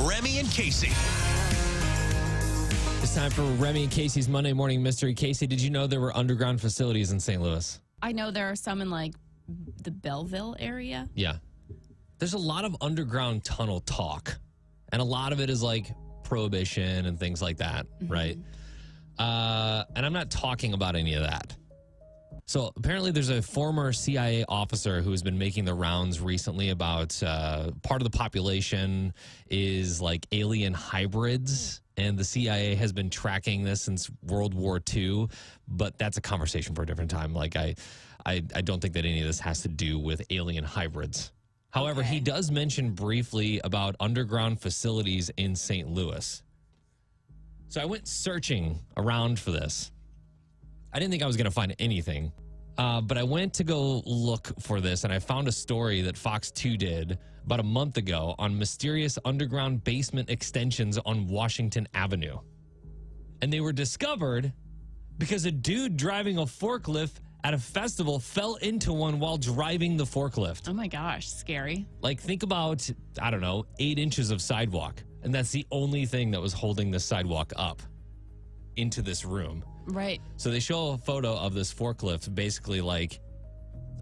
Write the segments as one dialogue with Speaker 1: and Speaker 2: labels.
Speaker 1: Remy and Casey.
Speaker 2: It's time for Remy and Casey's Monday Morning Mystery. Casey, did you know there were underground facilities in St. Louis?
Speaker 3: I know there are some in like the Belleville area.
Speaker 2: Yeah. There's a lot of underground tunnel talk, and a lot of it is like prohibition and things like that, right? And I'm not talking about any of that. So apparently there's a former CIA officer who has been making the rounds recently about part of the population is like alien hybrids, and the CIA has been tracking this since World War II, but that's a conversation for a different time. Like I don't think that any of this has to do with alien hybrids. However, he does mention briefly about underground facilities in St. Louis. So I went searching around for this. I didn't think I was going to find anything, but I went to go look for this, and I found a story that Fox 2 did about a month ago on mysterious underground basement extensions on Washington Avenue. And they were discovered because a dude driving a forklift at a festival fell into one while driving the forklift.
Speaker 3: Oh my gosh, scary.
Speaker 2: Like, think about, I don't know, 8 inches of sidewalk, and that's the only thing that was holding the sidewalk up into this room.
Speaker 3: Right.
Speaker 2: So they show a photo of this forklift basically like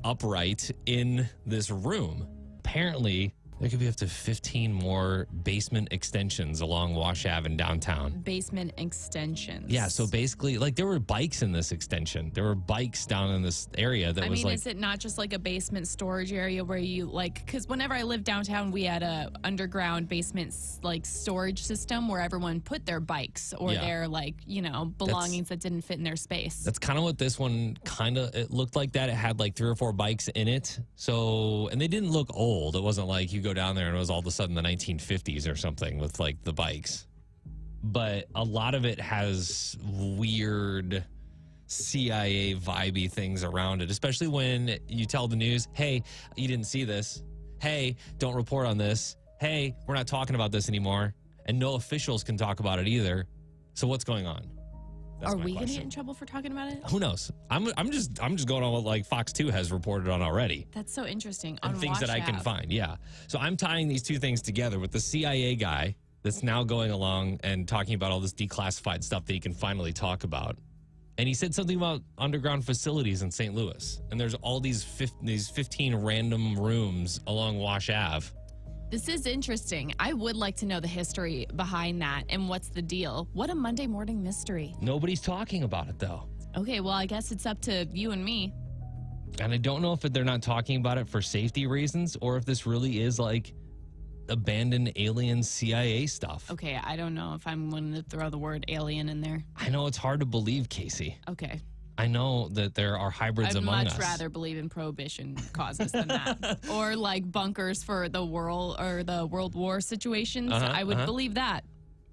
Speaker 2: upright in this room. Apparently, there could be up to 15 more basement extensions along Wash Ave in downtown.
Speaker 3: Basement extensions.
Speaker 2: Yeah, so basically, like, there were bikes in this extension. There were bikes down in this area that was like...
Speaker 3: is it not just like a basement storage area where you like, because whenever I lived downtown, we had a underground basement like storage system where everyone put their bikes or their like, you know, belongings that didn't fit in their space.
Speaker 2: That's kind of what this one it looked like that. It had like 3 or 4 bikes in it. So, and they didn't look old. It wasn't like you go down there and it was all of a sudden the 1950s or something with like the bikes. But a lot of it has weird CIA vibey things around it, especially when you tell the news, hey, you didn't see this. Hey, don't report on this. Hey, we're not talking about this anymore. And no officials can talk about it either. So what's going on?
Speaker 3: Are we going to get in trouble for talking about it?
Speaker 2: Who knows? I'm just going on what like Fox 2 has reported on already.
Speaker 3: That's so interesting.
Speaker 2: And things that I can find. Yeah. So I'm tying these two things together with the CIA guy that's now going along and talking about all this declassified stuff that he can finally talk about. And he said something about underground facilities in St. Louis. And there's all these 15 random rooms along Wash Ave.
Speaker 3: This is interesting. I would like to know the history behind that and what's the deal. What a Monday morning mystery.
Speaker 2: Nobody's talking about it, though.
Speaker 3: Okay, well, I guess it's up to you and me.
Speaker 2: And I don't know if they're not talking about it for safety reasons or if this really is like abandoned alien CIA stuff.
Speaker 3: Okay, I don't know if I'm going to throw the word alien in there.
Speaker 2: I know it's hard to believe, Casey.
Speaker 3: Okay.
Speaker 2: I know that there are hybrids among us.
Speaker 3: I'd much rather believe in prohibition causes than that. Or like bunkers for the world or the World War situations. I would believe that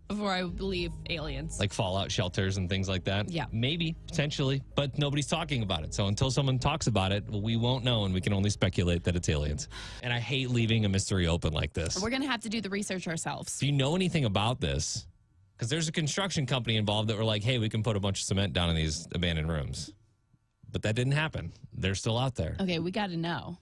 Speaker 3: before I would believe aliens.
Speaker 2: Like fallout shelters and things like that?
Speaker 3: Yeah.
Speaker 2: Maybe, potentially, but nobody's talking about it. So until someone talks about it, we won't know, and we can only speculate that it's aliens. And I hate leaving a mystery open like this.
Speaker 3: We're going to have to do the research ourselves.
Speaker 2: If you know anything about this, because there's a construction company involved that were like, hey, we can put a bunch of cement down in these abandoned rooms. But that didn't happen. They're still out there.
Speaker 3: Okay, we got to know.